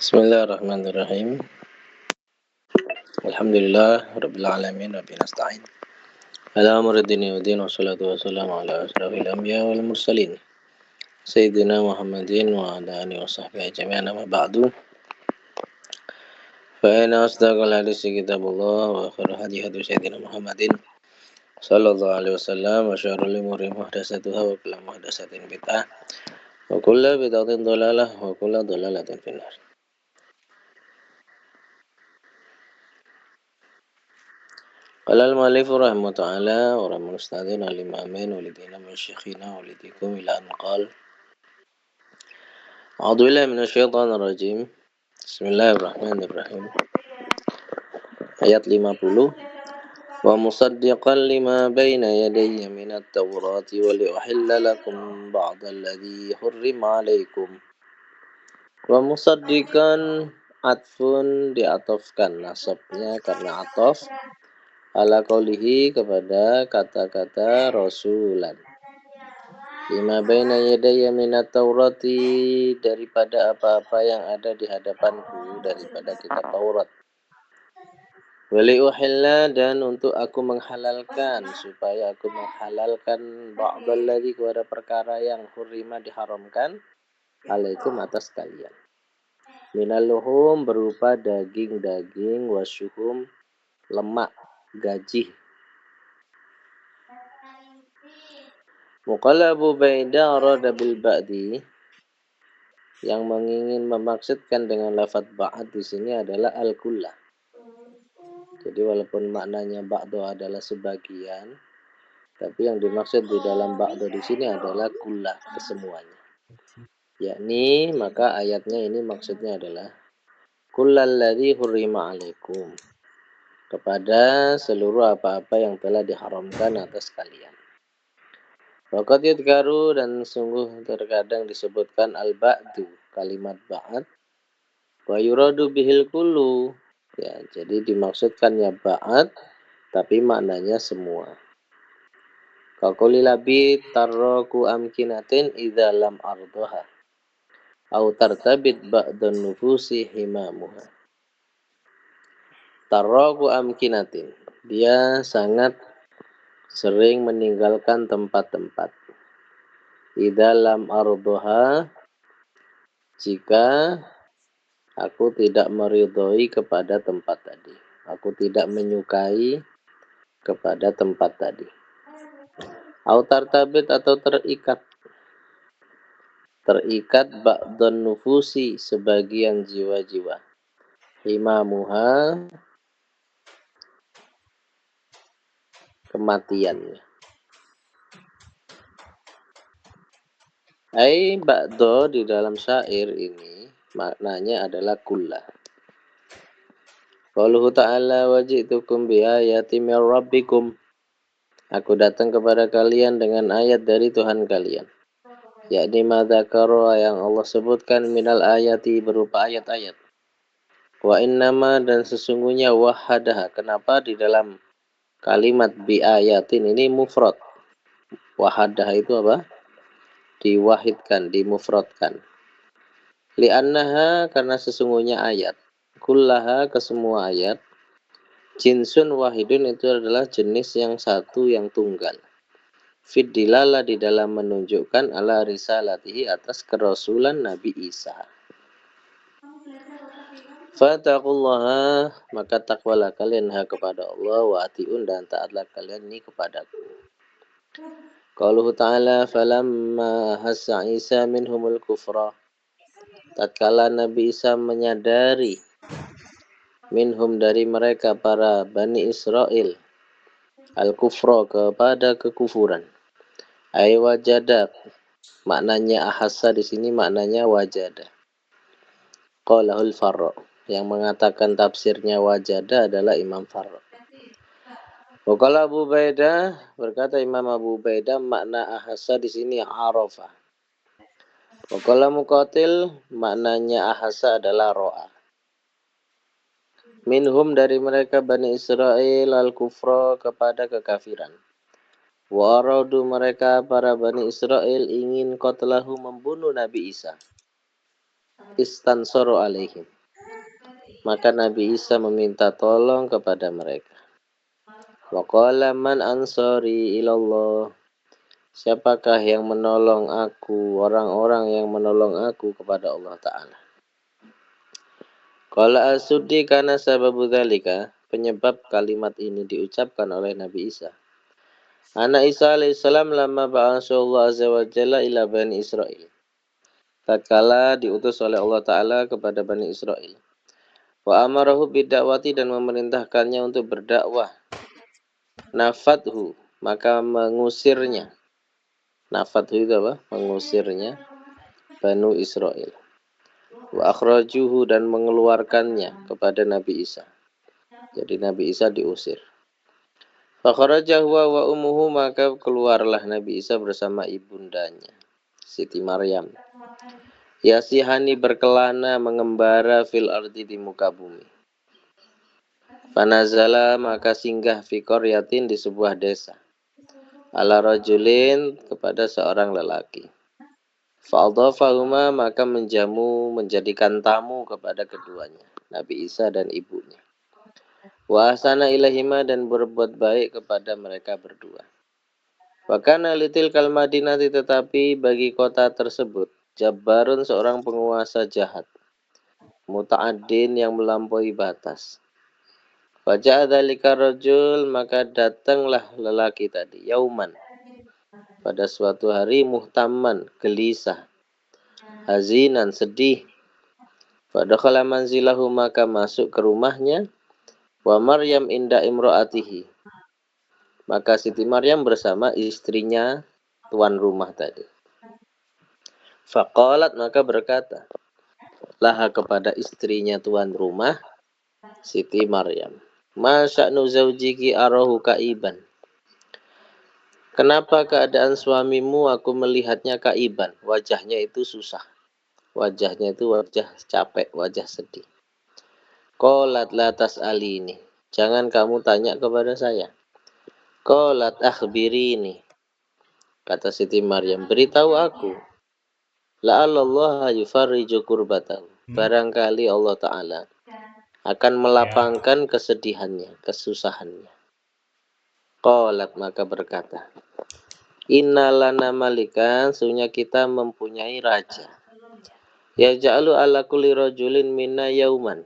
Bismillahirrahmanirrahim. Alhamdulillah rabbil alamin wa bihi nasta'in. Ala amriddin wa din wassalatu wassalamu ala asrafil anbiya wal mursalin. Sayyidina Muhammadin wa ala alihi wa sahbihi ajma'in, amma ba'du. Fa inna asdaqal hadisi kitabullah wa khairul hadi hadi sayyidina Muhammadin sallallahu alaihi wasallam wa syarrul umuri muhdatsatuha wa kullu muhdatsatin bid'ah wa kullu bid'atin dhalalah wa kullu dhalalatin finnar. Qala al-mu'allifu rahimahu ta'ala wa rahmanu ustadzina al-imamin walidina min syekhina walidikum ila an qala a'udzu billahi minasyaitonir rajim. Bismillahirrahmanirrahim. Ayat 50. Wa musaddiqan lima baina yadayya minat tawrati wa liuhilla lakum ba'dalladzi hurrima 'alaikum. Wa musaddiqan atfun diatofkan nasabnya karena atof ala qaulihi kepada kata-kata rasulan. Lima baina yadayya minat taurati daripada apa-apa yang ada di hadapanku daripada kitab Taurat. Wali uhilla dan untuk aku menghalalkan supaya aku menghalalkan ba'dalladzi kepada perkara yang hurrima diharamkan alaikum atas kalian. Minal luhum berupa daging-daging wasyuhum lemak gaji. Muqalla Abu Baidah arada bil ba'di yang ingin memaksudkan dengan lafaz ba'd di sini adalah al-kullah. Jadi walaupun maknanya ba'du adalah sebagian, tapi yang dimaksud di dalam ba'du di sini adalah kullah, kesemuanya. Yakni maka ayatnya ini maksudnya adalah kullalladzi hurrima 'alaikum, kepada seluruh apa-apa yang telah diharamkan atas kalian. Waqad yudkaru dan sungguh terkadang disebutkan al-ba'du, kalimat ba'd, wa yuradu bihil kullu. Ya, jadi dimaksudkannya ba'd tapi maknanya semua. Qaquli labid tarraku amkinatin idza lam ardaha au tartabit ba'dun nufusi himamuha. Tarraku amkinatin, dia sangat sering meninggalkan tempat-tempat. Idza lam ardaha, jika aku tidak meridhoi kepada tempat tadi. Aku tidak menyukai kepada tempat tadi. Autar tabit atau terikat. Terikat ba'dun nufusi, sebagian jiwa-jiwa. Himamuha, kematiannya. Ai ba'do di dalam syair ini maknanya adalah kullah. Qauluhu ta'ala waji'tukum bi ayatin mir rabbikum. Aku datang kepada kalian dengan ayat dari Tuhan kalian. Yakni madzakara yang Allah sebutkan minal ayati berupa ayat-ayat. Wa innama dan sesungguhnya wahadaha. Kenapa di dalam kalimat bi ayatin ini mufrad? Wahadaha itu apa? Diwahidkan, dimufradkan. Li'annaha karena sesungguhnya ayat. Kullaha kesemua ayat. Jinsun wahidun itu adalah jenis yang satu yang tunggal. Fid dilala di dalam menunjukkan ala risalatihi atas kerasulan Nabi Isa. Fattaqullaha maka takwalah kalian kepada Allah wa atiun dan taatlah kalian ini kepadaku. Qauluhu ta'ala falamma hassa Isa minhumul kufra. Tatkala Nabi Isa menyadari minhum dari mereka para Bani Israel al-kufra kepada kekufuran. Ai wajada maknanya ahassa di sini maknanya wajada. Qalahul Farra, yang mengatakan tafsirnya wajada adalah Imam Farra. Qala Abu Baidah, berkata Imam Abu Baidah makna ahassa di sini arafa. Qala Muqatil maknanya ahassa adalah ro'a. Minhum dari mereka Bani Israel al-kufra kepada kekafiran. Wa aradu mereka para Bani Israel ingin qatlahu membunuh Nabi Isa. istansaru alaihim. Maka Nabi Isa meminta tolong kepada mereka. Wa qala man ansari ilallah. Siapakah yang menolong aku? Orang-orang yang menolong aku kepada Allah Ta'ala. Qala as-Suddi kana sababu dzalika. Penyebab kalimat ini diucapkan oleh Nabi Isa. Anak Isa alaihissalam lama ba'asyallahu azza wa jalla ila Bani Israel. Tatkala diutus oleh Allah Ta'ala kepada Bani Israel. Wa amarahu bidakwati dan memerintahkannya untuk berdakwah. Nafathu, maka mengusirnya. Nafathu itu apa? Mengusirnya Banu Israel. Wa akhrajuhu dan mengeluarkannya kepada Nabi Isa. Jadi Nabi Isa diusir. Fa kharaja huwa wa ummuhu, maka keluarlah Nabi Isa bersama ibundanya Siti Maryam. Yasihani berkelana mengembara fil ardi di muka bumi. Fanazala maka singgah fi qaryatin di sebuah desa. Ala rajulin kepada seorang lelaki. Fa'adhafahuma maka menjadikan tamu kepada keduanya, Nabi Isa dan ibunya. Wa ahsana ilahima dan berbuat baik kepada mereka berdua. Wa kana litil kal Madinati, tetapi bagi kota tersebut Jabbarun seorang penguasa jahat, muta'addin yang melampaui batas. Faja'a dzalika rajul, maka datanglah lelaki tadi, yauman, pada suatu hari, muhtamman, gelisah, hazinan, sedih. Fadakhala manzilahu, maka masuk ke rumahnya. Wa Maryam inda imro'atihi, maka Siti Maryam bersama istrinya tuan rumah tadi. Faqalat, maka berkata laha kepada istrinya tuan rumah, Siti Maryam, ma sya'nu zaujiki arahu kaiban. Kenapa keadaan suamimu aku melihatnya kaiban, wajahnya itu susah. Wajahnya itu wajah capek, wajah sedih. Qalat la tas'alini, jangan kamu tanya kepada saya. Qalat akhbirini, kata Siti Maryam, beritahu aku. La'allallaha yufarriju kurbatahu, barangkali Allah Ta'ala akan melapangkan kesedihannya, kesusahannya. Qalat, maka berkata, inna lana malikan, sesungguhnya kita mempunyai raja. Ya ja'alu ala kulli rajulin minna yauman,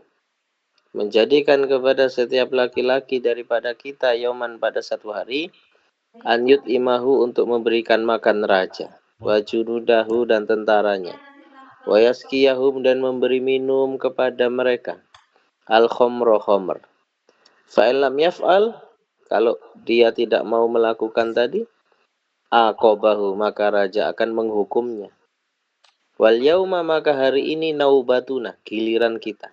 menjadikan kepada setiap laki-laki daripada kita yauman, pada satu hari, anyut imahu, untuk memberikan makan raja, wa junudahu dan tentaranya, wa yaskiyahum dan memberi minum kepada mereka, al khomro khomer. Fa in lam yaf'al, kalau dia tidak mau melakukan tadi, aqabahu, maka raja akan menghukumnya. Wal yauma, maka hari ini, naubatuna, giliran kita.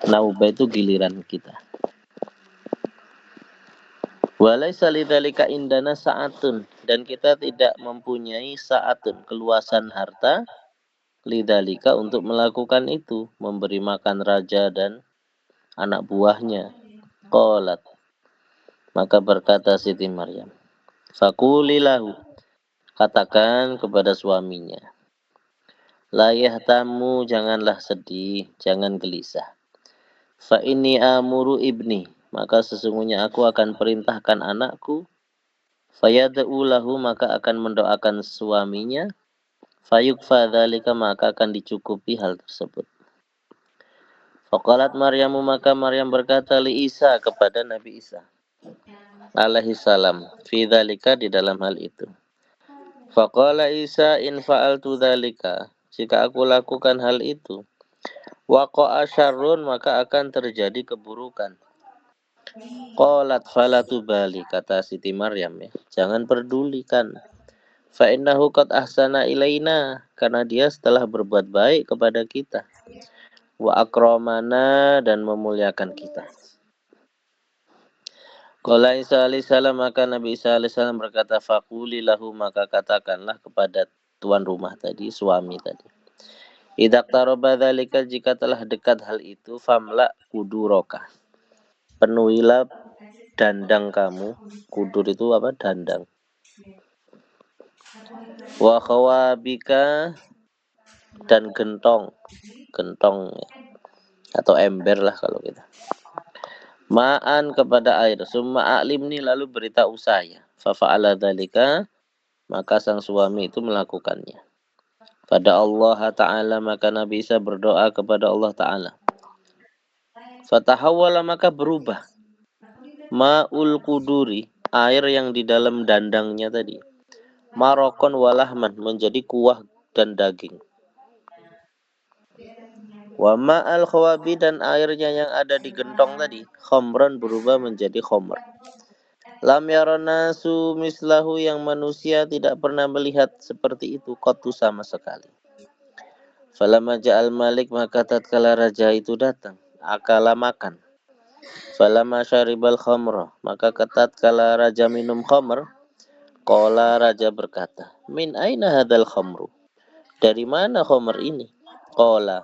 Naubah itu giliran kita. Walaisa lidzalika indana sa'atun, dan kita tidak mempunyai sa'atun, keluasan harta, lidzalika, untuk melakukan itu, memberi makan raja dan anak buahnya. Qalat, maka berkata Siti Maryam, faqulilahu, katakan kepada suaminya, la yahtamu, janganlah sedih, jangan gelisah. Fa inni amuru ibni, maka sesungguhnya aku akan perintahkan anakku. Fayad'u lahu, maka akan mendoakan suaminya. Fayukfa dzalika, maka akan dicukupi hal tersebut. Faqalat Maryamu, maka Maryam berkata li Isa, kepada Nabi Isa alaihi salam, fi dzalika, di dalam hal itu. Faqala Isa, in fa'altu dzalika, jika aku lakukan hal itu, waqa'a syarrun, maka akan terjadi keburukan. Qalat falatubali, kata Siti Maryam, ya, jangan pedulikan. Fa innahu qad ahsana ilaina, karena dia setelah berbuat baik kepada kita. Wa akramana, dan memuliakan kita. Qala Isa alaihi salam, maka Nabi Isa alaihi salam berkata, faquli lahu, maka katakanlah kepada tuan rumah tadi, suami tadi. Idza qaraba dzalika, jika telah dekat hal itu, famla kuduroka, penuhilah dandang kamu. Kudur itu apa? Dandang. Wa khawabika, dan gentong ya. Atau ember lah kalau kita. Ma'an kepada air. Summa a'limni lalu beritahu saya. Fafa'ala dzalika maka sang suami itu melakukannya. Pada Allah Ta'ala maka Nabi Isa berdoa kepada Allah Ta'ala. Fatahawwala maka berubah. Ma'ul kuduri, air yang di dalam dandangnya tadi. Marokon walahman, menjadi kuah dan daging. Wa ma'al khawabi, dan airnya yang ada di gentong tadi. Khomron, berubah menjadi khomer. Lam yaronasu mislahu, yang manusia tidak pernah melihat seperti itu qattu sama sekali. Falamma ja'al malik, maka tatkala raja itu datang, akala makan. Falamma syaribal khamra, maka tatkala raja minum khamr, qala raja berkata, min aina hadal khamru? Dari mana khamr ini? Qala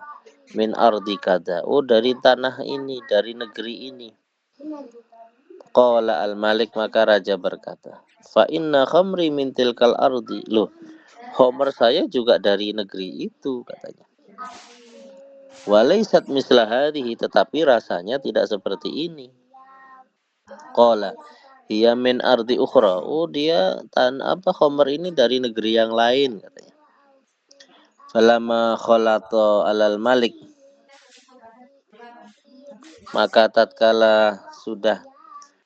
min ardi kada. Oh, dari tanah ini, dari negeri ini. Qala al malik, maka raja berkata, fa inna khamri min tilkal ardi. Loh, khamr saya juga dari negeri itu, katanya. Walaisat misla hadhihi, tetapi rasanya tidak seperti ini. Qala hiya min ardi ukhra. Oh, dia khamr ini dari negeri yang lain, katanya. Falamma khalata alal malik, maka tatkala sudah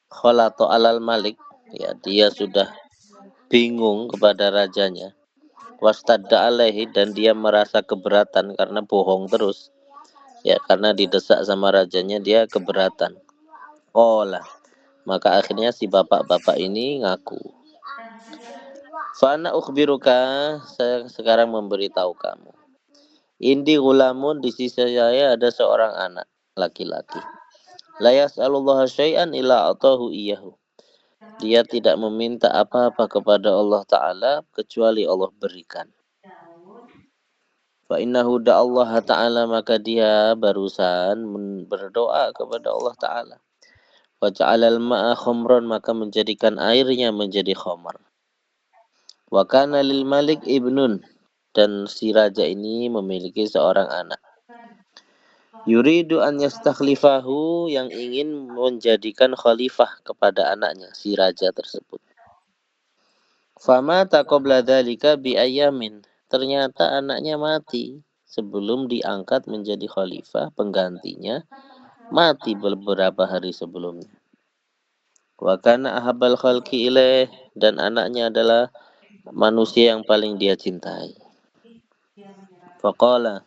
khalata alal malik, ya dia sudah bingung kepada rajanya. Wastadda alaihi, dan dia merasa keberatan karena bohong terus. Ya, karena didesak sama rajanya dia keberatan. Qala, maka akhirnya si bapak-bapak ini ngaku. Fana ukhbiruka, saya sekarang memberitahu kamu. Indi gulamun, di sisi saya ada seorang anak laki-laki. La yas'alullaha syai'an illa atahu iyyahu. Dia tidak meminta apa-apa kepada Allah Ta'ala kecuali Allah berikan. Fa innahu da'allah Ta'ala, maka dia barusan berdoa kepada Allah Ta'ala. Wa ja'alal ma'a khomron, maka menjadikan airnya menjadi khomar. Wa kana lil malik ibnun, dan si raja ini memiliki seorang anak. Yuridu an yastakhlifahu, yang ingin menjadikan khalifah kepada anaknya, si raja tersebut. Fama taqobla dzalika bi ayamin, ternyata anaknya mati sebelum diangkat menjadi khalifah, penggantinya mati beberapa hari sebelumnya. Wa kana ahabbal khalqi ilaih, dan anaknya adalah manusia yang paling dia cintai. Faqala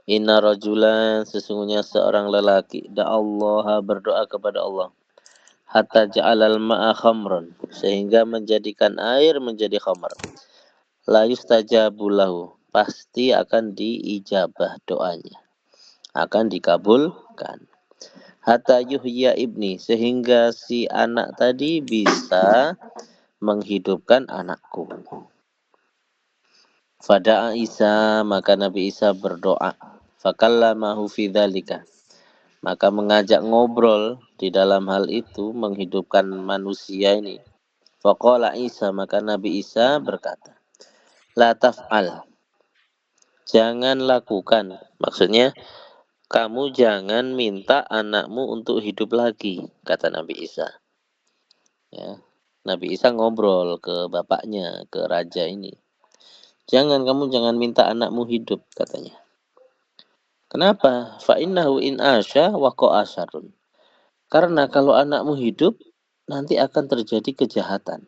inna rajulan, sesungguhnya seorang lelaki, da'allaha, berdoa kepada Allah, hatta ja'alal ma'a khamran, sehingga menjadikan air menjadi khamar. La yustajabu lahu, pasti akan diijabah doanya, akan dikabulkan. Hatta yuhya ibni, sehingga si anak tadi bisa menghidupkan anakku. Fada'a Isa, maka Nabi Isa berdoa. Fakallamahu fi dzalika, maka mengajak ngobrol di dalam hal itu, menghidupkan manusia ini. Faqala Isa, maka Nabi Isa berkata, la taf'al, jangan lakukan. Maksudnya, kamu jangan minta anakmu untuk hidup lagi, kata Nabi Isa. Ya, Nabi Isa ngobrol ke bapaknya, ke raja ini. Kamu jangan minta anakmu hidup, katanya. Kenapa? Fa innahu in asya wa qa'asarun. Karena kalau anakmu hidup, nanti akan terjadi kejahatan.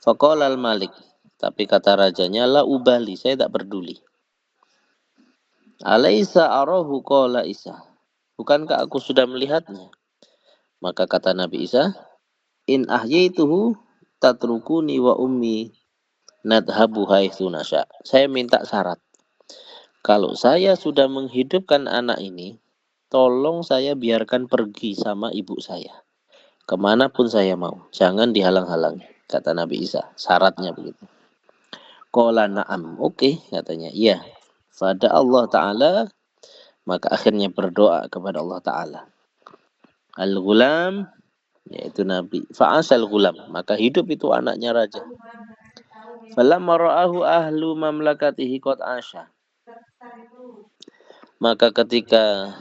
Faqala al-malik, tapi kata rajanya, la ubali, saya tak peduli. Alaisa arahu qala Isa, bukankah aku sudah melihatnya? Maka kata Nabi Isa, in ahyaituhu tatrukuni wa ummi nadhabu haitsu nasya. Saya minta syarat. Kalau saya sudah menghidupkan anak ini, tolong saya biarkan pergi sama ibu saya, kemanapun saya mau, jangan dihalang-halangi, kata Nabi Isa. Syaratnya begitu. Qala na'am, oke, katanya, iya. Fada Allah Ta'ala, maka akhirnya berdoa kepada Allah Ta'ala. Al-ghulam, yaitu Nabi. Fa'asal ghulam, maka hidup itu anaknya raja. Falamma ra'ahu ahlu mamlakatihi qad asha. Maka ketika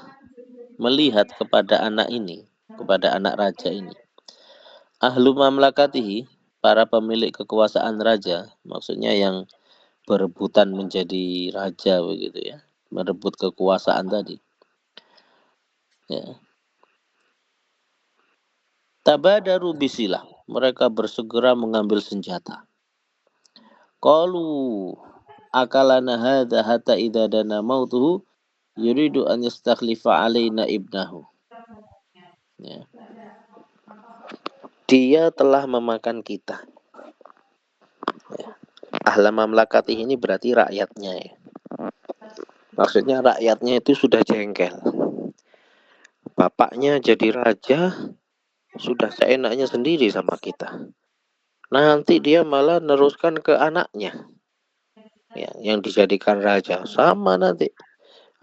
melihat kepada anak ini, kepada anak raja ini, ahlu mamlakatihi, para pemilik kekuasaan raja, maksudnya yang berebutan menjadi raja begitu ya, merebut kekuasaan tadi. Ya. Tabadaru bisilah, mereka bersegera mengambil senjata. Qalu akalana hadza hatta idza dana mautuhu yuridu an yastakhlifa alaina ibnahu. Ya. Dia telah memakan kita. Ya. Ahla mamlakati ini berarti rakyatnya ya. Maksudnya rakyatnya itu sudah jengkel. Bapaknya jadi raja, sudah seenaknya sendiri sama kita. Nanti dia malah neruskan ke anaknya. Ya, yang dijadikan raja. Sama nanti.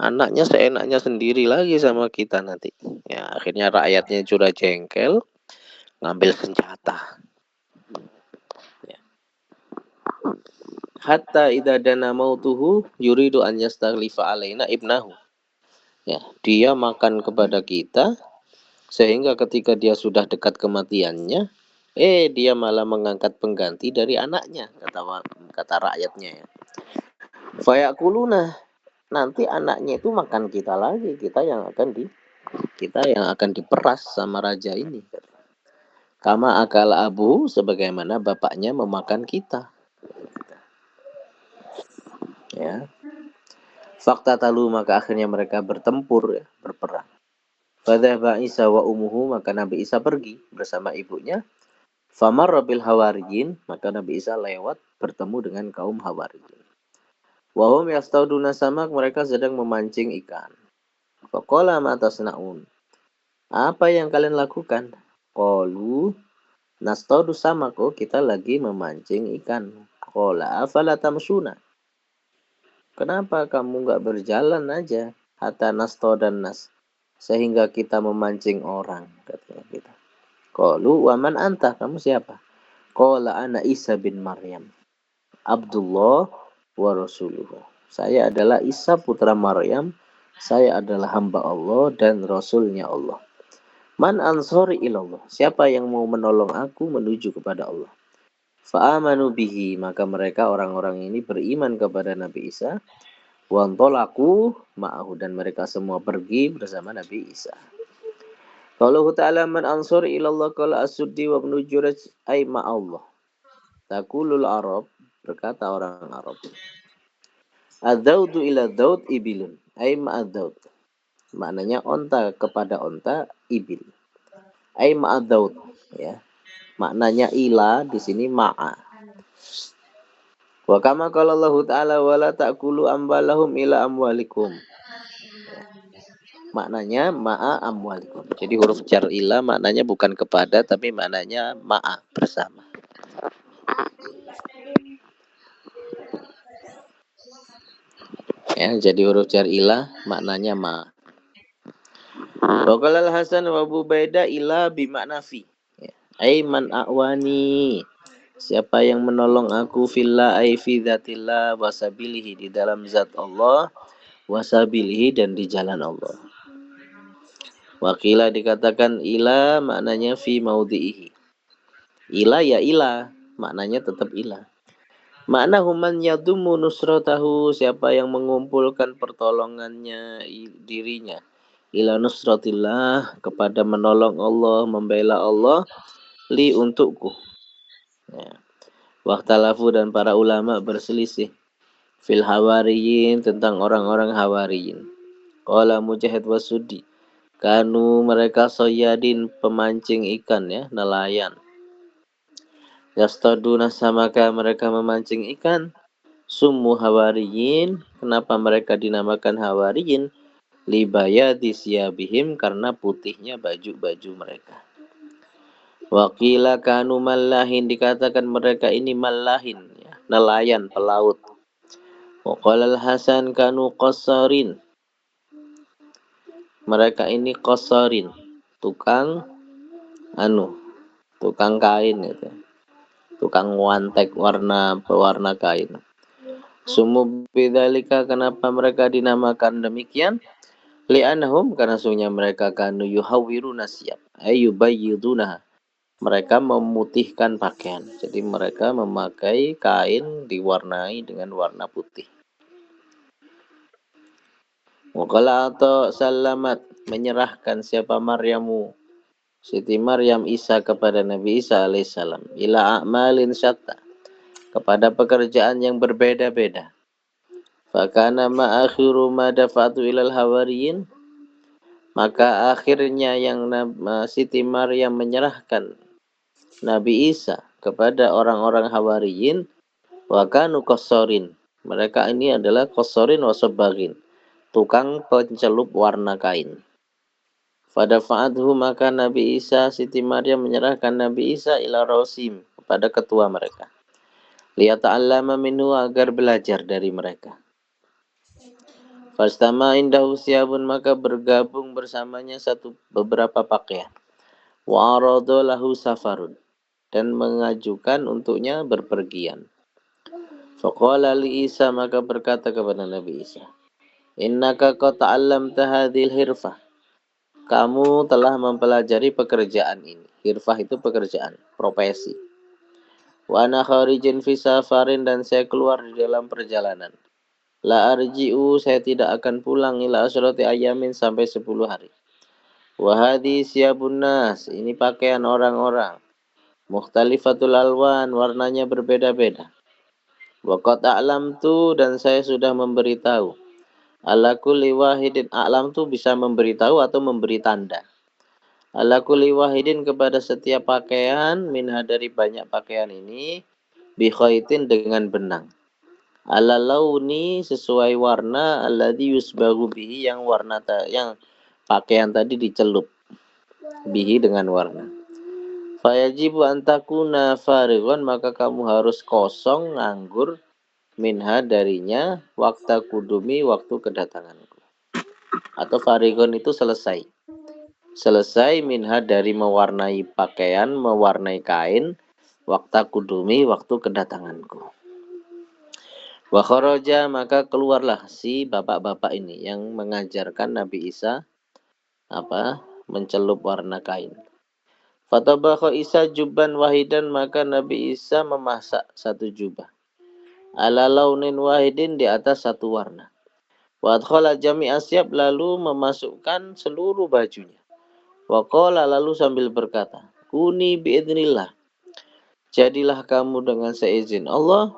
Anaknya seenaknya sendiri lagi sama kita nanti. Ya, akhirnya rakyatnya sudah jengkel, ngambil senjata. Ya. Hatta idza dana mautuhu yuridu an yastakhlifa alaina ibnahu. Ya, dia makan kepada kita sehingga ketika dia sudah dekat kematiannya, dia malah mengangkat pengganti dari anaknya, kata rakyatnya ya. Fayakuluna, nanti anaknya itu makan kita lagi, kita yang akan diperas sama raja ini. Kama akal abu, sebagaimana bapaknya memakan kita. Ya. Fakta talu, maka akhirnya mereka bertempur, ya, berperang. Fadhaba Isa wa umuhu, maka Nabi Isa pergi bersama ibunya. Famar bil hawariyin, maka Nabi Isa lewat bertemu dengan kaum hawariyin. Wahum yastauduna samak, mereka sedang memancing ikan. Faqala ma tasnaun, apa yang kalian lakukan? Qalu nastaudu samak, kita lagi memancing ikan. Qala afala tamsuna, kenapa kamu nggak berjalan aja? Hatta nastaudan nas, sehingga kita memancing orang, katanya kita. Qalu waman anta, kamu siapa? Qala ana Isa bin Maryam, Abdullah wa rasuluhu. Saya adalah Isa putra Maryam, saya adalah hamba Allah dan rasulnya Allah. Man ansori ilallah, siapa yang mau menolong aku menuju kepada Allah? Fa'amanu bihi, maka mereka orang-orang ini beriman kepada Nabi Isa. Wantolaku ma'ahu, dan mereka semua pergi bersama Nabi Isa. Allah Ta'ala man ansori ilallah qala as-suddi wa ibnu Jurayj ay ma'allah. Taqulul Arab, berkata orang Arab. Adzaudu ila daud ibilun ay ma'adzaud. Maknanya onta kepada onta, ibil. Ay ma'adzaud, ya. Maknanya ila di sini ma'a. Wa kama qala Allah Ta'ala wala ta'kulu ambalahum ila amwalikum. Maknanya ma'a amwalikum. Jadi huruf jar ila maknanya bukan kepada, tapi maknanya ma'a, bersama. Ya, jadi huruf jar ila maknanya ma'a. Wa qala al-Hasan wa Abu Baidah ila bimakna fi. Ai man a'wani, siapa yang menolong aku fillah ai fi dzatillah wasabilihi, di dalam zat Allah, wasabilihi, dan di jalan Allah. Wakila dikatakan ila maknanya fi maudhihi. Ila ya ila, maknanya tetap ila. Makna human yadumu nusratahu, siapa yang mengumpulkan pertolongannya dirinya. Ila nusratillah, kepada menolong Allah, membela Allah, li untukku. Ya. Waktalafu, dan para ulama berselisih. Fil hawariyin, tentang orang-orang hawariyin. Qala Mujahid wasudi, kanu mereka soyadin, pemancing ikan, ya, nelayan. Yastaduna samaka, mereka memancing ikan. Summu hawariyin, kenapa mereka dinamakan hawariyin? Libaya disyabihim, karena putihnya baju-baju mereka. Wakila kanu mallahin, dikatakan mereka ini mallahin, ya, nelayan, pelaut. Waqalal Hasan kanu qasarin, mereka ini qasarin, tukang kain gitu. tukang wantek pewarna kain. Sumu bidzalika, kenapa mereka dinamakan demikian? Li'annahum, karena sungguhnya mereka kanu yuhawwiruna siyab, ayyubayyiduna. Mereka memutihkan pakaian. Jadi mereka memakai kain diwarnai dengan warna putih. Waqala atau salamat, menyerahkan siapa Maryamu, Siti Maryam Isa kepada Nabi Isa alaihissalam, ila a'malin syatta, kepada pekerjaan yang berbeda-beda. Fakana ma akhiru ma dafa'tu ilal hawariyin, maka akhirnya yang Siti Maryam menyerahkan Nabi Isa kepada orang-orang hawariyin, wa kanu qassarin, mereka ini adalah qassarin wa sabaghin, tukang pencelup warna kain. Pada fa'adhu, maka Nabi Isa, Siti Maryam menyerahkan Nabi Isa ila Rasim, kepada ketua mereka. Liyata'allama minhu, agar belajar dari mereka. Fastama indahu siyabun, maka bergabung bersamanya beberapa pakaian. Wa arada lahu safarun, dan mengajukan untuknya berpergian. Faqala li Isa, maka berkata kepada Nabi Isa, innaka qad ta'allamta hadhil hirfah, kamu telah mempelajari pekerjaan ini. Hirfah itu pekerjaan, profesi. Wa ana kharijin fi safarin, dan saya keluar di dalam perjalanan. La arji'u, saya tidak akan pulang ila asyrati ayamin, sampai 10 hari. Wa hadhi siyabun nas, ini pakaian orang-orang. Mukhtalifatul alwan, warnanya berbeda-beda. Wa qad a'lamtu, dan saya sudah memberitahu. Ala kulli wahidin, a'lam tu bisa memberitahu atau memberi tanda. Ala kulli wahidin, kepada setiap pakaian, minha dari banyak pakaian ini, bi khaitin, dengan benang. Ala launi, sesuai warna, alladzi yusbagu bihi, yang yang pakaian tadi dicelup bihi, dengan warna. Fayajibu antakuna farigon, maka kamu harus kosong, nganggur, minha darinya, waktu kudumi, waktu kedatanganku. Atau farigon itu selesai. Selesai minha dari mewarnai pakaian, mewarnai kain, waktu kudumi, waktu kedatanganku. Wa kharaja, maka keluarlah si bapak-bapak ini yang mengajarkan Nabi Isa mencelup warna kain. Fatabakha Isa jubban wahidan, maka Nabi Isa memasak satu jubah. Ala launin wahidin, di atas satu warna. Wa adkhala jami'a asyab, lalu memasukkan seluruh bajunya. Wa qala, lalu sambil berkata, kuni biidznillah, jadilah kamu dengan seizin Allah,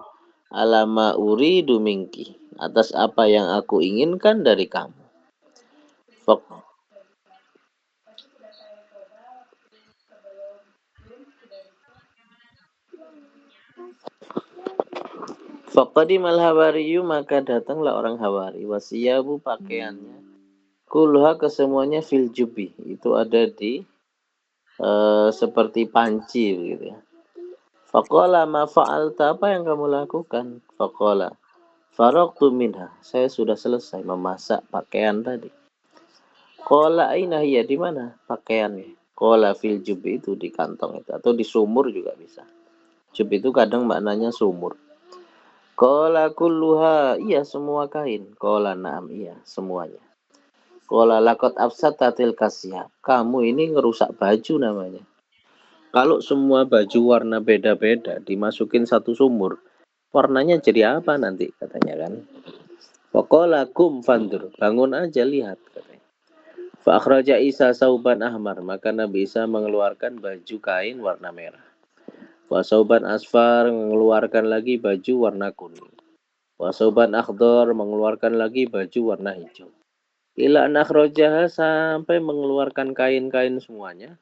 alama uridu minki, atas apa yang aku inginkan dari kamu. Faqadimal hawariyu, maka datanglah orang Hawari, wasiyabu, pakaiannya, kulha, kesemuanya, fil jubi, itu ada di seperti panci begitu ya. Faqala ma fa'alta, apa yang kamu lakukan? Faqala faraqtu minha, saya sudah selesai memasak pakaian tadi. Qala aina hiya, di mana pakaiannya? Qala fil jubi, itu di kantong itu, atau di sumur juga bisa. Jub itu kadang maknanya sumur. Qala kulluha, iya semua kain. Qala na'am, iya semuanya. Qala laqad afsatatil kasya, kamu ini ngerusak baju namanya. Kalau semua baju warna beda-beda dimasukin satu sumur, warnanya jadi apa nanti, katanya kan. Faqala kum fandur, bangun aja lihat, katanya. Fa akhraja Isa sauban ahmar, maka Nabi Isa mengeluarkan baju kain warna merah. Wasauban asfar, mengeluarkan lagi baju warna kuning. Wasauban akhdar, mengeluarkan lagi baju warna hijau. Ila akhrajaha, sampai mengeluarkan kain-kain semuanya.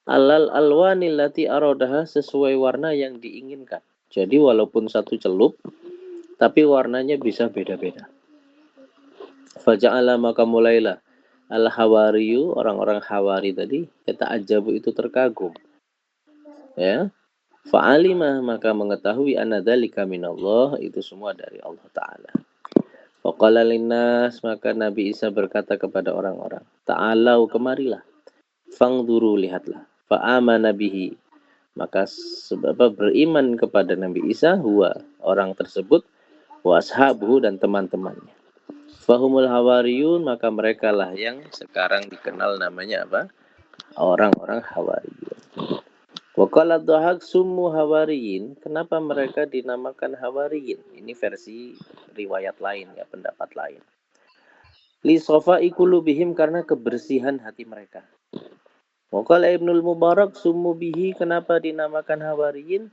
Alal alwanil lati arodaha, sesuai warna yang diinginkan. Jadi walaupun satu celup, tapi warnanya bisa beda-beda. Faja'ala, maka mulailah al-hawariyu, orang-orang Hawari tadi, yata'ajabu, itu terkagum. Ya. Fa'alimah, maka mengetahui anna dzalika minallah, itu semua dari Allah Ta'ala. Faqala linnas, maka Nabi Isa berkata kepada orang-orang, ta'alau, kemarilah. Fangduru, lihatlah. Fa'amana bihi, Maka sebab beriman kepada Nabi Isa huwa orang tersebut wa ashabuhu dan teman-temannya. Fahumul hawariyun, maka mereka lah yang sekarang dikenal namanya apa? Orang-orang hawariyun. Wa qala Dhahak summu hawariyin, kenapa mereka dinamakan hawariyin? Ini versi riwayat lain ya, pendapat lain. Li sofai qulubihim, karena kebersihan hati mereka. Waqala Ibnul Mubarak summu bihi, kenapa dinamakan hawariyin?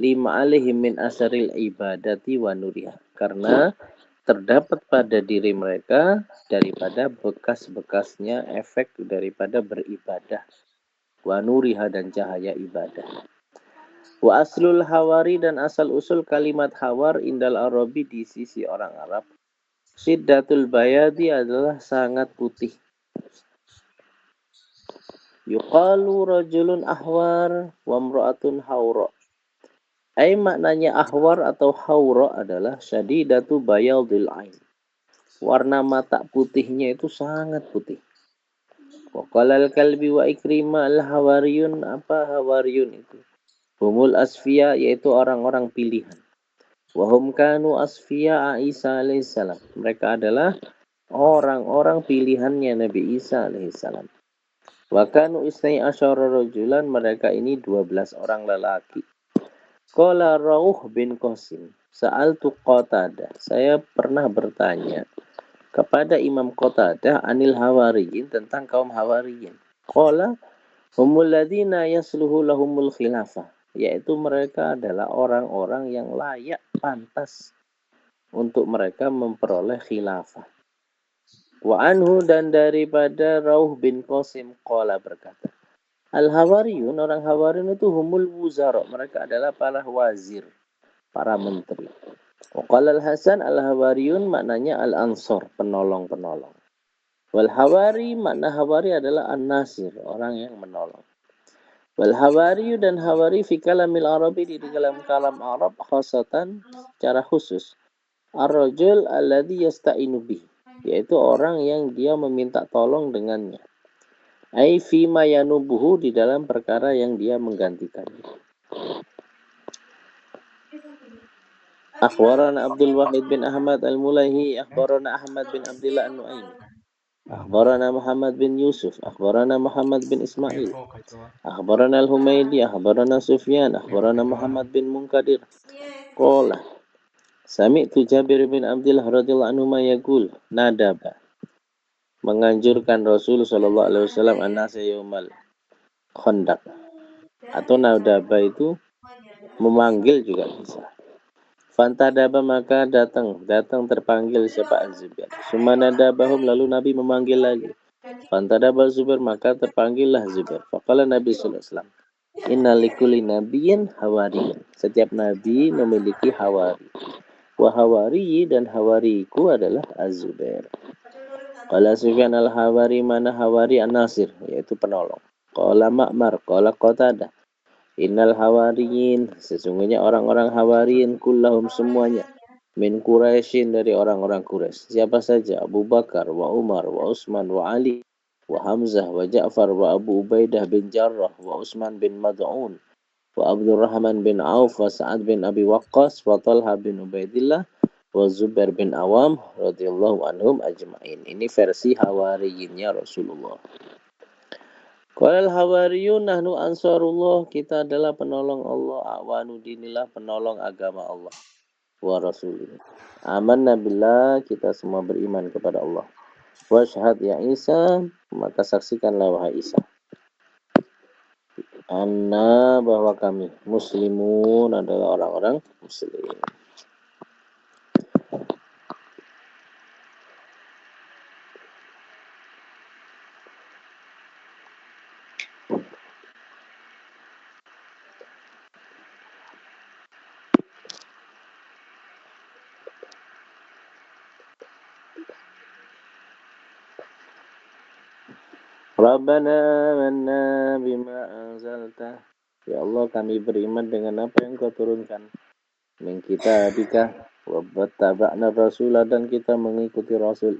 Lima alihim min asaril ibadati wa nuriha, karena terdapat pada diri mereka daripada bekas-bekasnya efek daripada beribadah, wa nuriha dan cahaya ibadah. Wa aslul hawari, dan asal usul kalimat hawar indal Arabi di sisi orang Arab, syiddatul bayadi adalah sangat putih. Yuqalu rajulun ahwar wa mra'atun hawra. Ai maknanya ahwar atau hawra adalah syadidatu bayadil ain. Warna mata putihnya itu sangat putih. Wa qalal kalbi wa Ikrimah al-hawariyun, apa hawariyun itu? Humul asfiya, yaitu orang-orang pilihan. Wa hum kanu asfiya Isa alaihissalam. Mereka adalah orang-orang pilihannya Nabi Isa alaihissalam. Wa kanu isnai asyara rajulan, mereka ini 12 orang lelaki. Qala Rauh bin Qasim, sa'altu Qatadah, saya pernah bertanya kepada Imam Qatadah anil hawariyin, tentang kaum hawariyin. Qala humul ladina yasluhu lahumul khilafah, yaitu mereka adalah orang-orang yang layak, pantas untuk mereka memperoleh khilafah. Wa anhu, dan daripada Rauh bin Qasim, qala berkata, al-hawariyun, orang hawariyun itu humul wuzara, mereka adalah para wazir, para menteri. Wa qala al-Hasan al-hawariyun maknanya al-ansor, penolong-penolong. Wal hawari, makna hawari adalah an-nasir, orang yang menolong. Wal hawari, dan hawari fi kalamil Arabi, di dalam kalam Arab, khasatan secara khusus, ar-rajul alladhi yasta'inu bih, yaitu orang yang dia meminta tolong dengannya. Ai fima yanubuhu, di dalam perkara yang dia menggantikannya. Akhbarana Abdul Wahid bin Ahmad al-Mulaihi, akhbarana Ahmad bin Abdullah an-Nuaimi, akhbarana Muhammad bin Yusuf, akhbarana Muhammad bin Ismail, akhbarana al-Humaydi, akhbarana Sufyan, akhbarana Muhammad bin Munkadir. Qala sami'tu Jabir bin Abdullah radhiyallahu anhu yaqul, nadaba, menganjurkan Rasul sallallahu alaihi wasallam an-nasa yaumal khandaq, atau nadaba itu memanggil juga bisa. Fantadaba, maka datang terpanggil siapa? Az-Zubair. Sumanadabahum, lalu Nabi memanggil lagi. Fantadaba Zubair, maka terpanggillah Zubair. Faqala Nabi sallallahu alaihi wasallam, inna likulli nabiyyin hawariyin, setiap nabi memiliki hawari. Wa hawari, dan hawariku adalah Az-Zubair. Qala Sufyan al-hawari, mana hawari? An-Nasir, yaitu penolong. Qala Ma'mar, qala Qatadah, innal hawariyin, sesungguhnya orang-orang hawariyin, kullahum semuanya, min Quraisyin, dari orang-orang Quraisy. Siapa saja? Abu Bakar, wa Umar, wa Utsman, wa Ali, wa Hamzah, wa Ja'far, wa Abu Ubaidah bin Jarrah, wa Utsman bin Mad'un, wa Abdurrahman bin Auf, wa Sa'ad bin Abi Waqqas, wa Talha bin Ubaidillah, wa Zubair bin Awam radhiyallahu anhum ajma'in. Ini versi hawariyinnya Rasulullah. Qala al-hawariyun nahnu ansarullah, kita adalah penolong Allah, awanu dinillah, penolong agama Allah, wa rasulih. Amanna billah, kita semua beriman kepada Allah. Wa syahad ya Isa, maka saksikanlah wahai Isa, anna, bahwa kami muslimun adalah orang-orang muslim. Rabbana amanna bima anzalta, ya Allah kami beriman dengan apa yang kau turunkan, min kitabika, wa battaba'na rasulah, dan kita mengikuti Rasul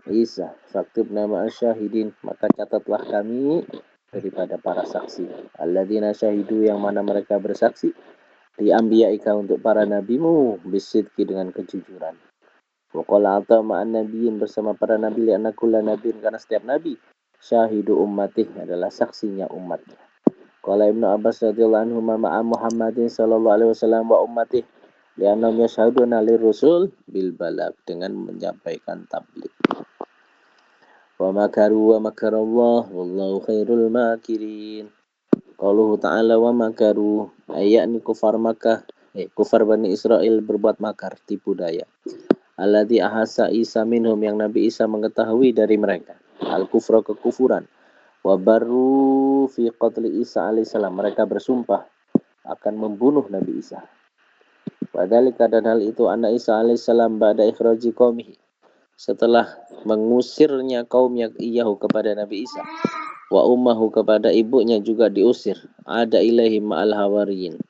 Isa. Faktub nama asyahidin, maka catatlah kami daripada para saksi. Alladzina syahidu yang mana mereka bersaksi di anbiya'ika untuk para nabimu bisidqi dengan kejujuran. Wa qala ata ma'an nabiyyin bersama para nabi li'anna kulla nabiyyin karena setiap nabi syahidu ummatih adalah saksinya umatnya. Qala Ibnu Abbas radhiyallahu anhu ma'a Muhammadin sallallahu alaihi wasallam wa ummatih li'annahum yashhaduna lirrusul bil balagh dengan menyampaikan tabligh. Wa makaru wa makarallah wallahu khairul makirin. Qauluhu ta'ala wa makaru ayakni kufar Makkah kufar Bani Israel berbuat makar tipu daya. Alladzi ahassa Isa minhum yang Nabi Isa mengetahui dari mereka al-kufra kekufuran. Wa baru fi qatli Isa alaihissalam mereka bersumpah akan membunuh Nabi Isa. Padahal dan hal itu anak Isa alaihissalam ba'da ikhraji qaumihi setelah mengusirnya kaumnya iyahu kepada Nabi Isa wa ummahu kepada ibunya juga diusir ada ilahi ma'al hawariyin.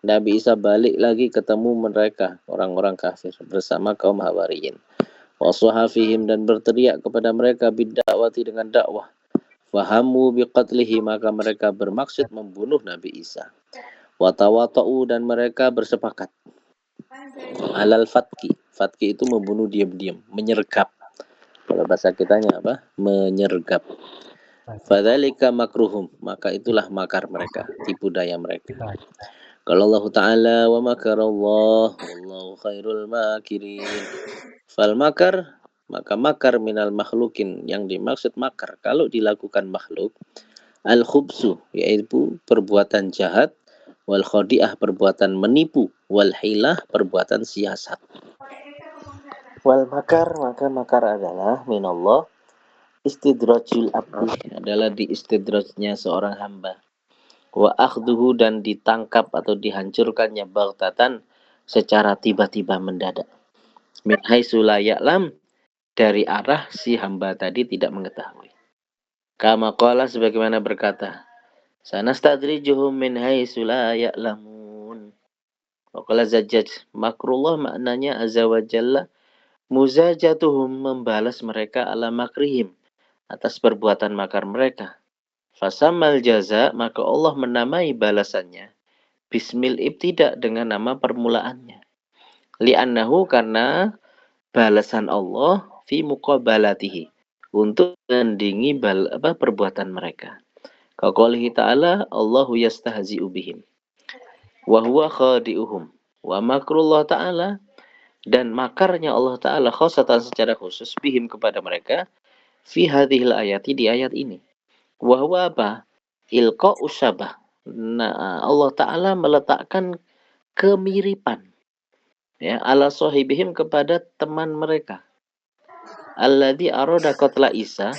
Nabi Isa balik lagi ketemu mereka orang-orang kafir bersama kaum hawariyin wa suhafihim dan berteriak kepada mereka bidakwati dengan dakwah fahamu biqatlihi maka mereka bermaksud membunuh Nabi Isa wa tawata'u dan mereka bersepakat alal fatki. Fatki itu membunuh diam-diam, menyergap. Kalau bahasa kitanya apa? Menyergap. Fadzalika makruhum, maka itulah makar mereka, tipu daya mereka. Kalau Allah Ta'ala wa makarallah wallahu khairul makirin. Fal makar, maka makar minal makhlukin yang dimaksud makar kalau dilakukan makhluk al khubsu yaitu perbuatan jahat wal khodi'ah perbuatan menipu wal hilah perbuatan siasat. Wal makar maka makar adalah minallah istidrajul abdi adalah di istidrajnya seorang hamba wa akhduhu dan ditangkap atau dihancurkannya baghtatan secara tiba-tiba mendadak min haitsu la ya'lam dari arah si hamba tadi tidak mengetahui. Kama qala sebagaimana berkata sanastadrijuhum min haitsu la ya'lamun. Wa qala Zajjaj makrullah maknanya azza wa jalla muzajatuhum membalas mereka ala makrihim atas perbuatan makar mereka. Fasamal jaza maka Allah menamai balasannya bismil ibtida dengan nama permulaannya. Li'annahu karena balasan Allah fi muqabalatihi untuk menandingi perbuatan mereka. Qaulihi ta'ala Allahu yastahzi'u bihim wa huwa khadi'uhum wa makrullah ta'ala dan makarnya Allah Ta'ala khosatan secara khusus bihim kepada mereka fi hadhil ayati di ayat ini. Wahwa apa? Ilqa usabah. Nah, Allah Ta'ala meletakkan kemiripan ya, ala sahibihim kepada teman mereka. Alladzi arada qatla Isa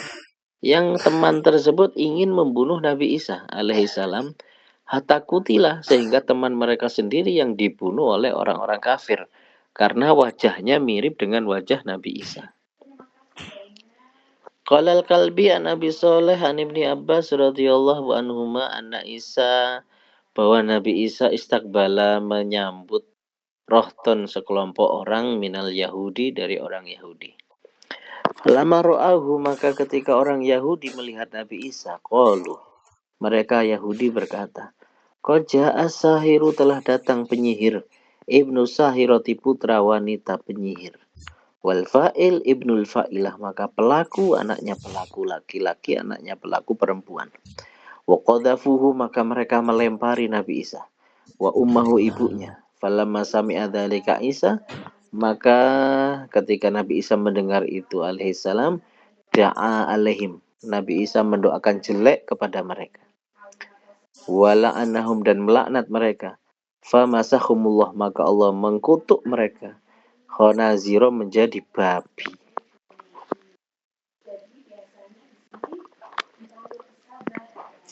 yang teman tersebut ingin membunuh Nabi Isa alaihissalam hatta kutilah sehingga teman mereka sendiri yang dibunuh oleh orang-orang kafir. Karena wajahnya mirip dengan wajah Nabi Isa. Qala al-Kalbi an Abi Shalih an Ibni Abbas radhiyallahu anhuma anna Isa bahwa Nabi Isa istakbala menyambut rohton sekelompok orang minal Yahudi dari orang Yahudi. Lama ro'ahu maka ketika orang Yahudi melihat Nabi Isa qalu mereka Yahudi berkata qad ja'a sahiru telah datang penyihir Ibnu Sahirati putra wanita penyihir. Wal fa'il ibnul fa'ilah maka pelaku anaknya pelaku laki-laki anaknya pelaku perempuan. Wa qadhafuhu maka mereka melempari Nabi Isa. Wa ummahu ibunya. Falamma sami'a dzalika Isa maka ketika Nabi Isa mendengar itu alaihissalam da'a alaihim. Nabi Isa mendoakan jelek kepada mereka. Wa la'anahum dan melaknat mereka. Famasahumullah maka Allah mengkutuk mereka khonaziro menjadi babi.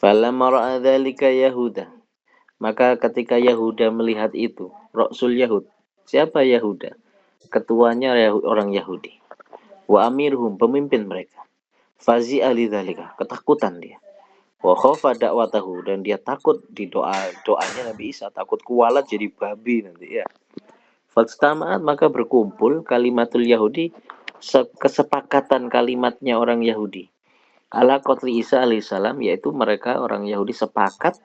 Falamma ra'a dzalika Yahuda maka ketika Yahuda melihat itu Rasul Yahud siapa Yahuda ketuanya orang Yahudi wa amirhum pemimpin mereka fazi'a lidzalika ketakutan dia wa khafa da'watahu dan dia takut di doanya Nabi Isa takut kualat jadi babi nanti ya. Fastama'at maka berkumpul kalimatul Yahudi kesepakatan kalimatnya orang Yahudi ala qatli Isa alaihissalam, yaitu mereka orang Yahudi sepakat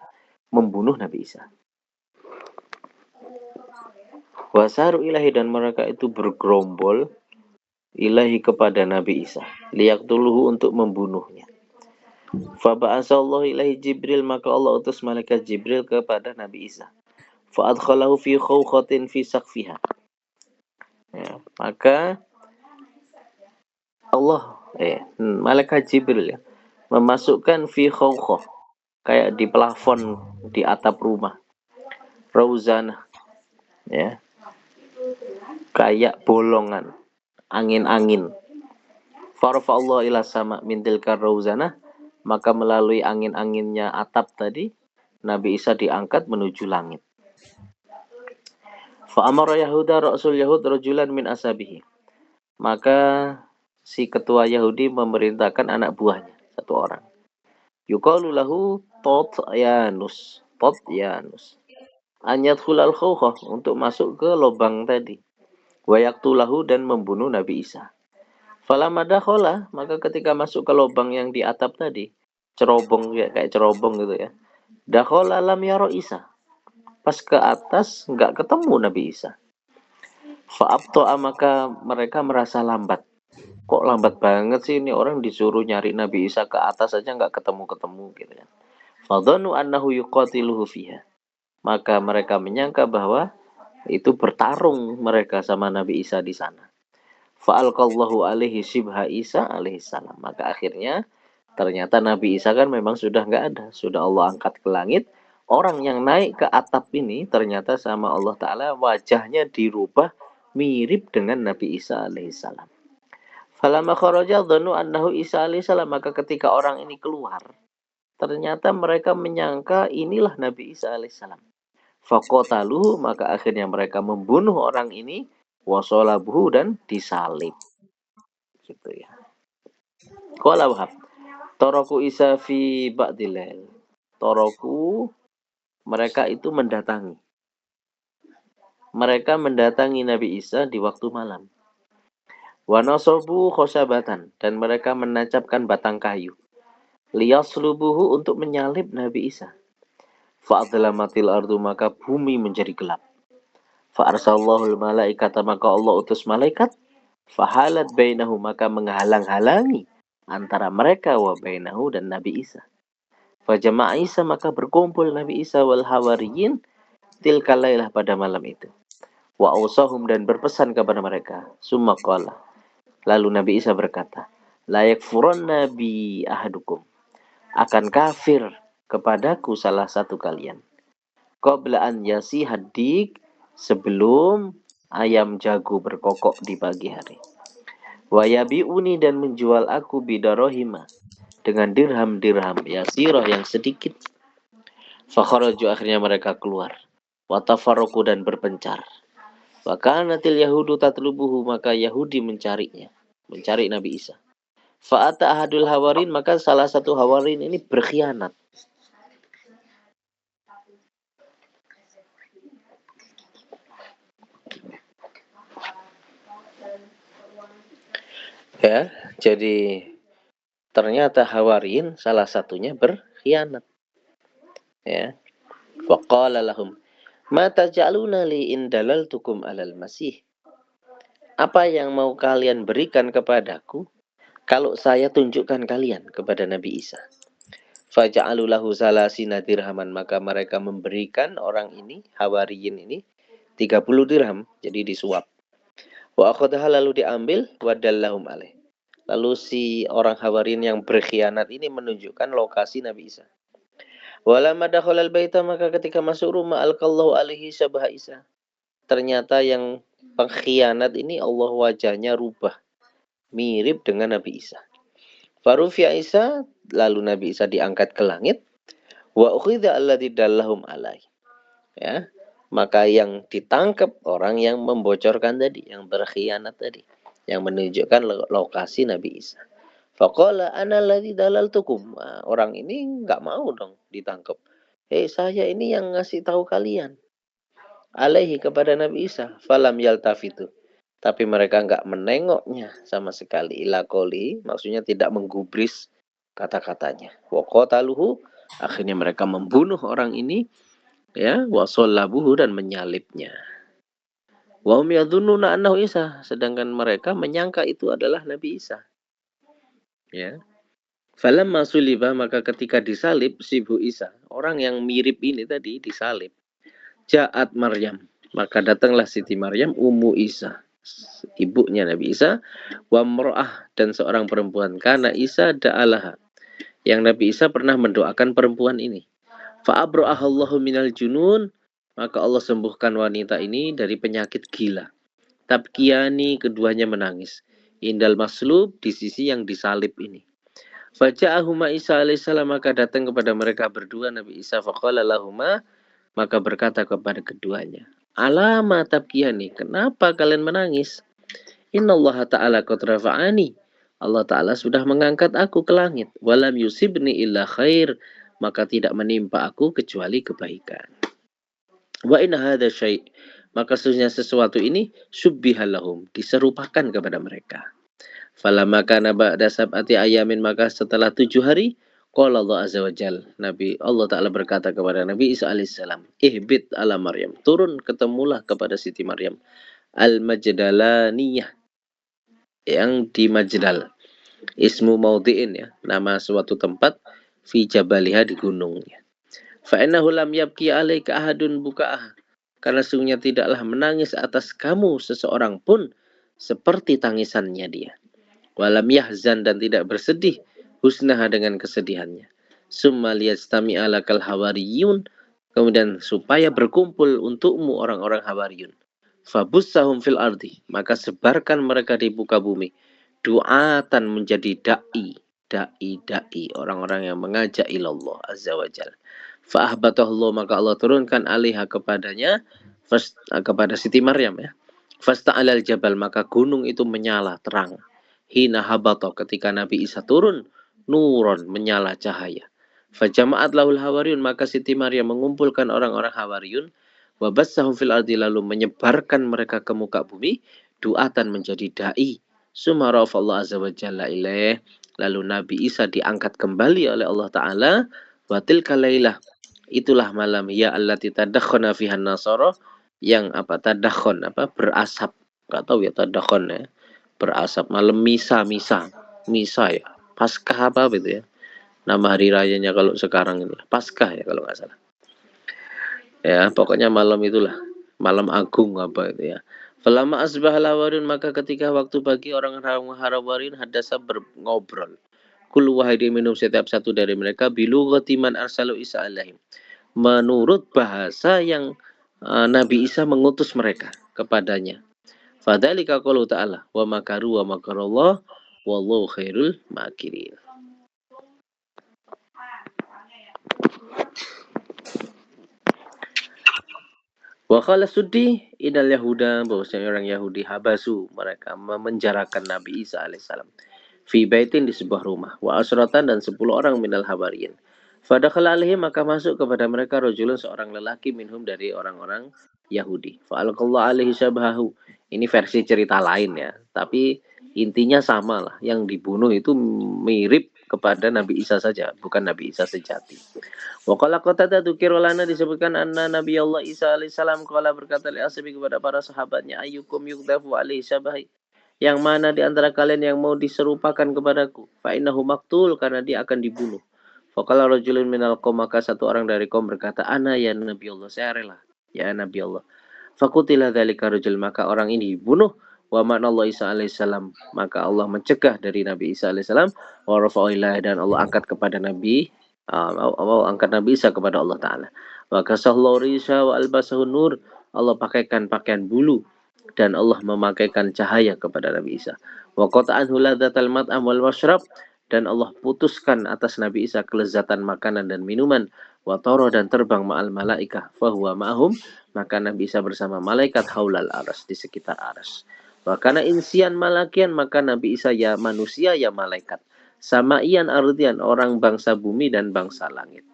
membunuh Nabi Isa. Wasaru ilahi, dan mereka itu bergerombol ilahi kepada Nabi Isa, liyaqtuluhu, untuk membunuhnya. Faba'asallahu ilahi Jibril, maka Allah utus malaikat Jibril kepada Nabi Isa. Fa'adkhalahu fi khawkhatin fi saqfiha. Ya, maka Allah malaikat Jibril ya, memasukkan fi khawkhah, kayak di plafon di atap rumah, rauzanah ya, kayak bolongan angin-angin. Farfa Allah ila sama min tilka rauzanah, maka melalui angin-anginnya atap tadi Nabi Isa diangkat menuju langit. Fa amara Yahuda Rasul Yahud rajulan min asabihi, maka si ketua Yahudi memerintahkan anak buahnya, satu orang. Yuqalu lahu Totyanus. Anyadkhulal khawkhah, untuk masuk ke lubang tadi. Wa yaqtulahu, dan membunuh Nabi Isa. Falamma dakhala, maka ketika masuk ke lubang yang di atap tadi, cerobong ya, kayak cerobong gitu ya. Dakhala lam yara Isa. Pas ke atas enggak ketemu Nabi Isa. Fa'abta'a, maka mereka merasa lambat. Kok lambat banget sih ini orang, disuruh nyari Nabi Isa ke atas aja nggak ketemu-ketemu gitu kan. Fadhanu annahu yuqatiluhu fiha. Maka mereka menyangka bahwa itu bertarung mereka sama Nabi Isa di sana. Fa'alqallahu alaihi shibha Isa alaihi salam. Maka akhirnya ternyata Nabi Isa kan memang sudah nggak ada, sudah Allah angkat ke langit. Orang yang naik ke atap ini ternyata sama Allah Ta'ala wajahnya dirubah mirip dengan Nabi Isa alaihi salam. Falamma kharaja dhannu annahu Isa alaihissalam, maka ketika orang ini keluar, ternyata mereka menyangka inilah Nabi Isa alaihissalam. Faqataluhu, maka akhirnya mereka membunuh orang ini, wasolabuhu, dan disalib. Gitu ya. Qala Wahab, taraku Isa fi ba'dil. Taraku, mereka itu mendatangi. Mereka mendatangi Nabi Isa di waktu malam. Wa nasabu khosabatan, dan mereka menancapkan batang kayu. Liyaslubuhu, untuk menyalib Nabi Isa. Fa'adlamatil ardu, maka bumi menjadi gelap. Fa'arsallahul malaikata, maka Allah utus malaikat. Fahalat bainahu, maka menghalang-halangi antara mereka wa bainahu dan Nabi Isa. Fajama'a Isa, maka berkumpul Nabi Isa wal hawariyin tilka lailah, pada malam itu. Wa ausahum, dan berpesan kepada mereka. Summa qala, lalu Nabi Isa berkata, la yakfurunna bi ahadukum, akan kafir kepadaku salah satu kalian. Qabla an yasi hadik, sebelum ayam jago berkokok di pagi hari. Wa yabi'uni, dan menjual aku bidarohima, dengan dirham-dirham yasirah, yang sedikit. Fakharaju, akhirnya mereka keluar. Wa tafarraqu, dan berpencar. Wa kanatil yahudu tatlubuhu, maka Yahudi mencari Nabi Isa. Fa'ata ahadul hawarin, maka salah satu hawarin ini berkhianat. Ya, jadi ternyata hawarin salah satunya berkhianat. Ya. Faqala lahum, ma taj'aluna li in dalaltukum 'alal masih. Apa yang mau kalian berikan kepadaku kalau saya tunjukkan kalian kepada Nabi Isa? Faja'alu lahu salasina dirhaman, maka mereka memberikan orang ini, hawariyin ini, 30 dirham, jadi disuap. Wa akhadha, lalu diambil, wadallahum alaih. Lalu si orang hawarin yang berkhianat ini menunjukkan lokasi Nabi Isa. Walamma dakhalal baita, maka ketika masuk rumah, alqallahu alaihi syabha Isa. Ternyata yang pengkhianat ini Allah wajahnya rubah mirip dengan Nabi Isa. Farufi'a Isa, lalu Nabi Isa diangkat ke langit. Wa ukhidha alladzi dallahum alaihi. Ya, maka yang ditangkap orang yang membocorkan tadi, yang berkhianat tadi, yang menunjukkan lokasi Nabi Isa. Faqala ana alladzi dalaltukum. Nah, orang ini enggak mau dong ditangkap. Saya ini yang ngasih tahu kalian. Alaihi, kepada Nabi Isa. Falam yaltafitu. Tapi mereka enggak menengoknya sama sekali. Ila qoli, maksudnya tidak menggubris kata-katanya. Wa qataluhu, akhirnya mereka membunuh orang ini, ya, wa sallabuhu, dan menyalibnya. Wa hum yadhunnuna annahu Isa, sedangkan mereka menyangka itu adalah Nabi Isa. Ya. Falamma suliba, maka ketika disalib si Bu Isa, orang yang mirip ini tadi disalib. Ja'at Maryam, maka datanglah Siti Maryam Ummu Isa, ibunya Nabi Isa, wa mra'ah, dan seorang perempuan, karena Isa da'alaha, yang Nabi Isa pernah mendoakan perempuan ini. Fa abra'ahallahu minal junun, maka Allah sembuhkan wanita ini dari penyakit gila. Tabkiyani, keduanya menangis. Indal maslub, di sisi yang disalib ini. Faja'ahuma Isa alaihissalam, maka datang kepada mereka berdua Nabi Isa, faqala lahuma, maka berkata kepada keduanya, alama tabkiyani, kenapa kalian menangis? Innallaha ta'ala qad rafa'ani, Allah Ta'ala sudah mengangkat aku ke langit. Walam yusibni illa khair, maka tidak menimpa aku kecuali kebaikan. Wa inna hadha syai', maka sesungguhnya sesuatu ini syubbihalahum, diserupakan kepada mereka. Falamma kana ba'da sab'ati ayamin, maka setelah 7 hari, qala Allah azza wajal, Nabi Allah Ta'ala berkata kepada Nabi Isa alaihissalam, ihbit ala Maryam, turun ketemulah kepada Siti Maryam, al-Majdalaniyah, yang di Majdal, ismu maudhi'in, ya, nama suatu tempat, fi jabaliha, di gunungnya. Fa innahu lam yabki alaika ahadun buka'ah, karena sesungguhnya tidaklah menangis atas kamu seseorang pun seperti tangisannya dia. Walam yahzan, dan tidak bersedih, husnaha, dengan kesedihannya. Summa liyastami alakal hawariyun, kemudian supaya berkumpul untukmu orang-orang hawariyun. Fabussahum fil ardi, maka sebarkan mereka di muka bumi. Du'atan, menjadi da'i, orang-orang yang mengajak ilallah azza wajal. Fa'ahbatahullah, maka Allah turunkan alaiha, kepadanya, kepada Siti Maryam, ya. Fasta'alal jabal, maka gunung itu menyala terang. Hina habato, ketika Nabi Isa turun, nuron, menyala cahaya. Fajama'at lahul hawariyun, maka Siti Maryam mengumpulkan orang-orang hawariyun, wabassahum fil ardi, lalu menyebarkan mereka ke muka bumi, du'atan, menjadi da'i. Sumaraf Allah azza wa jalla ilaih, lalu Nabi Isa diangkat kembali oleh Allah Ta'ala. Watil kalailah, itulah malam, ya allati tadakhona fihan nasara, yang tadakhon, berasap, nggak tahu ya tadakhon, ya, berasap, malam misa ya, Paskah apa gitu ya, nama hari rayanya kalau sekarang ini Paskah ya kalau nggak salah, ya pokoknya malam itulah, malam agung apa itu ya. Falamma asbahal hawariyun, maka ketika waktu pagi, orang hawariyun hadasa, berngobrol, kul wahidi minum, setiap satu dari mereka, bilughati man arsalu Isa alaihim, menurut bahasa yang Nabi Isa mengutus mereka kepadanya. Fadzalika qaulu ta'ala, wa makaru wa makarallah wallahu khairul makirin. Wa qala suddi idal yahuda, bahwasanya orang Yahudi habasu, mereka memenjarakan Nabi Isa alaihissalam, fi baitin, di sebuah rumah, wa asratan, dan 10 orang minal hawariyin. Fadakhala alaihi, maka masuk kepada mereka rajulun, seorang lelaki, minhum, dari orang-orang Yahudi. Fa'alqallahu alaihi syabahu, ini versi cerita lain ya, tapi intinya sama lah, yang dibunuh itu mirip kepada Nabi Isa saja, bukan Nabi Isa sejati. Wa qala Qatadah, dzukirolana, disebutkan anna Nabi Allah Isa alaihissalam qala, berkata li ashabi, kepada para sahabatnya, ayyukum yukdafu alaihi syabahi, yang mana di antara kalian yang mau diserupakan kepadaku, fa innahu maqtul, karena dia akan dibunuh. Faqala rajulun minal qaum, maka satu orang dari kaum berkata, ana ya Nabi Allah, saya rela ya Nabi Allah. Faqutila dzalika rajul, maka orang ini dibunuh. Wa ma'nallahu Isa alaihissalam, maka Allah mencegah dari Nabi Isa alaihissalam. Wa rafa'illah, dan Allah angkat kepada Nabi, Allah angkat Nabi Isa kepada Allah Ta'ala. Wa kasallahu risha wa albasahu nur, Allah pakaikan pakaian bulu, dan Allah memakaikan cahaya kepada Nabi Isa. Wa qata'anhu ladzatal mat'am wal masyrab, dan Allah putuskan atas Nabi Isa kelezatan makanan dan minuman. Wa tara, dan terbang ma'al malaikah fahuwa ma'hum, maka Nabi Isa bersama malaikat haulal aras, di sekitar aras. Wa kana insian malakian, maka Nabi Isa ya manusia ya malaikat. Sama ian ardian, orang bangsa bumi dan bangsa langit.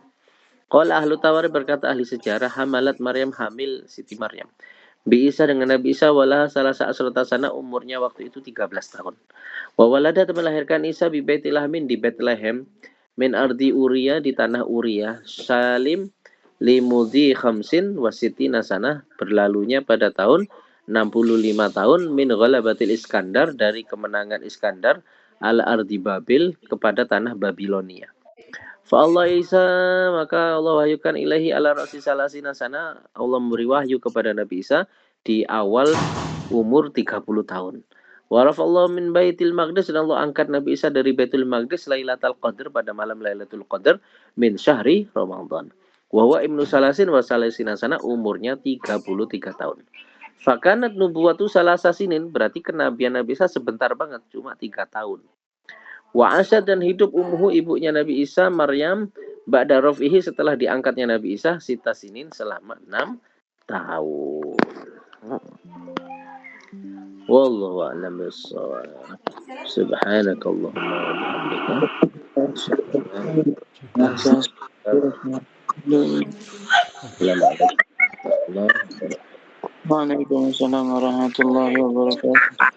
Qala ahlu tawari, berkata ahli sejarah, hamalat Maryam, hamil Siti Maryam, Bi Isa dengan Nabi Isa walaha salah asrata sana umurnya waktu itu 13 tahun. Wa walada melahirkan Isa bi Baitil Lahmin di Bethlehem min ardi Uria di tanah Uria Salim limudi khamsin wasitina sana berlalunya pada tahun 65 tahun min ghalabatil Iskandar dari kemenangan Iskandar al ardi Babil kepada tanah Babilonia. Fa Allah Isa maka Allah wahyukan ilahi ala rasi salasina sana Allah memberi wahyu kepada Nabi Isa di awal umur 30 tahun. Waraf Allah min Baitil Maqdis dan Allah angkat Nabi Isa dari Baitul Maqdis Lailatul Qadar pada malam Lailatul Qadar min syahri Ramadan. Wa ibnu salasin wa salasina sana umurnya 33 tahun. Fakanat nubuwatu salasasinin berarti kenabian Nabi Isa sebentar banget cuma 3 tahun. Wa asyad dan hidup umuhu ibunya Nabi Isa Maryam ba'da rafihi setelah diangkatnya Nabi Isa sita sinin selama 6 tahun. Wallahu a'lam bissawab. Subhanakallahumma wa bihamdika. Waalaikumsalam warahmatullahi wabarakatuh.